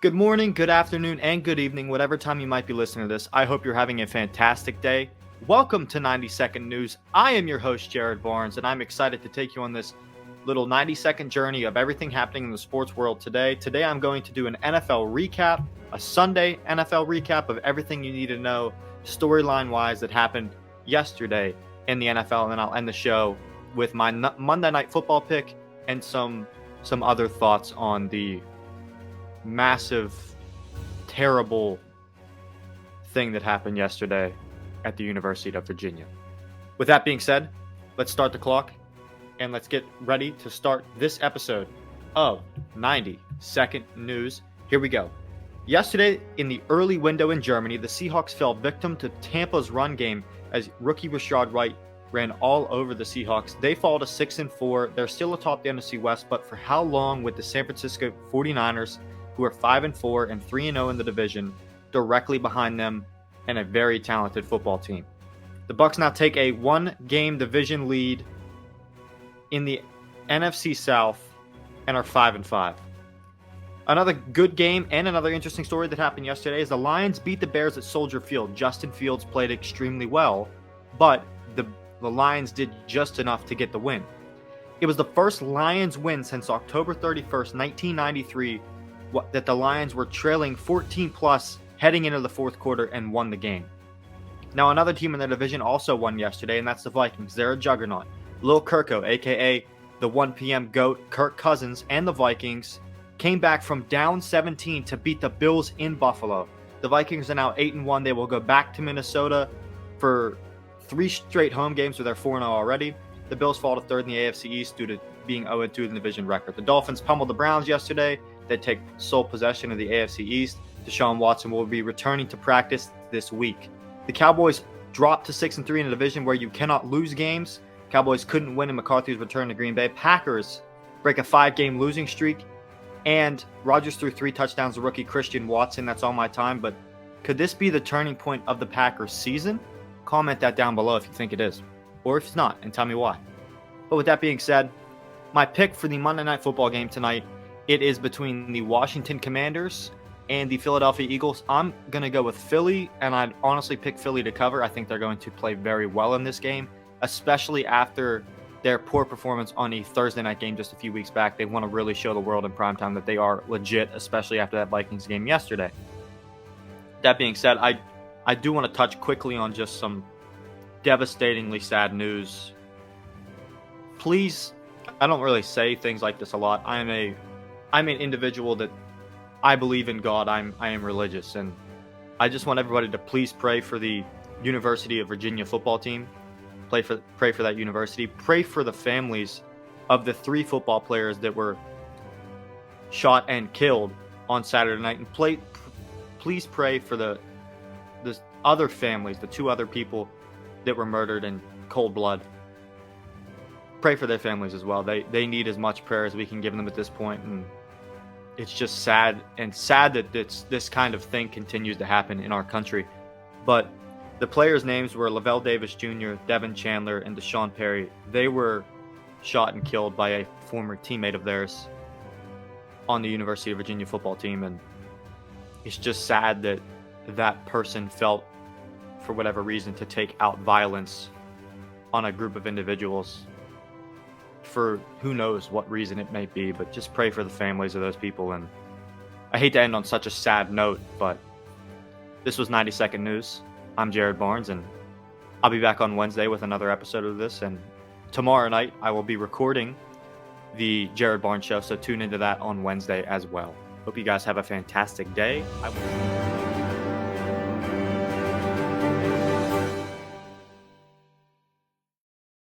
Good morning, good afternoon, and good evening, whatever time you might be listening to this. I hope you're having a fantastic day. Welcome to 90-Second News. I am your host, Jared Barnes, and I'm excited to take you on this little 90-second journey of everything happening in the sports world today. Today, I'm going to do an NFL recap, a Sunday NFL recap of everything you need to know storyline-wise that happened yesterday in the NFL, and then I'll end the show with my Monday Night Football pick and some other thoughts on the massive, terrible thing that happened yesterday at the University of Virginia. With that being said, let's start the clock and let's get ready to start this episode of 90-Second News. Here we go. Yesterday, in the early window in Germany, the Seahawks fell victim to Tampa's run game as rookie Rashad White ran all over the Seahawks. They fall to 6-4. They're still atop the NFC West, but for how long with the San Francisco 49ers, who are 5-4 and 3-0 in the division, directly behind them, and a very talented football team. The Bucs now take a one-game division lead in the NFC South and are 5-5. Another good game and another interesting story that happened yesterday is the Lions beat the Bears at Soldier Field. Justin Fields played extremely well, but the Lions did just enough to get the win. It was the first Lions win since October 31st, 1993, that the Lions were trailing 14+ heading into the fourth quarter and won the game. Now, another team in the division also won yesterday, and that's the Vikings. They're a juggernaut. Lil Kirko, a.k.a. the 1 p.m. GOAT, Kirk Cousins, and the Vikings came back from down 17 to beat the Bills in Buffalo. The Vikings are now 8-1. They will go back to Minnesota for 3 straight home games, where they're 4-0 already. The Bills fall to third in the AFC East due to being 0-2 in the division record. The Dolphins pummeled the Browns yesterday. They take sole possession of the AFC East. Deshaun Watson will be returning to practice this week. The Cowboys dropped to 6-3 in a division where you cannot lose games. Cowboys couldn't win in McCarthy's return to Green Bay. Packers break a 5-game losing streak. And Rodgers threw 3 touchdowns to rookie Christian Watson. That's all my time. But could this be the turning point of the Packers season? Comment that down below if you think it is. Or if it's not, and tell me why. But with that being said, my pick for the Monday Night Football game tonight, it is between the Washington Commanders and the Philadelphia Eagles. I'm going to go with Philly, and I'd honestly pick Philly to cover. I think they're going to play very well in this game, especially after their poor performance on a Thursday night game just a few weeks back. They want to really show the world in primetime that they are legit, especially after that Vikings game yesterday. That being said, I do want to touch quickly on just some devastatingly sad news. Please, I don't really say things like this a lot. I'm an individual that I believe in God. I am religious, and I just want everybody to please pray for the University of Virginia football team. Pray for that university. Pray for the families of the 3 football players that were shot and killed on Saturday night, and please pray for the other families, the 2 other people that were murdered in cold blood. Pray for their families as well. They need as much prayer as we can give them at this point, and it's just sad that this kind of thing continues to happen in our country. But the players' names were Lavelle Davis Jr., Devin Chandler, and Deshaun Perry. They were shot and killed by a former teammate of theirs on the University of Virginia football team, and it's just sad that that person felt, for whatever reason, to take out violence on a group of individuals for who knows what reason it may be. But just pray for the families of those people. And I hate to end on such a sad note, but this was 90-Second News. I'm Jared Barnes, and I'll be back on Wednesday with another episode of this. And tomorrow night, I will be recording the Jared Barnes Show, so tune into that on Wednesday as well. Hope you guys have a fantastic day.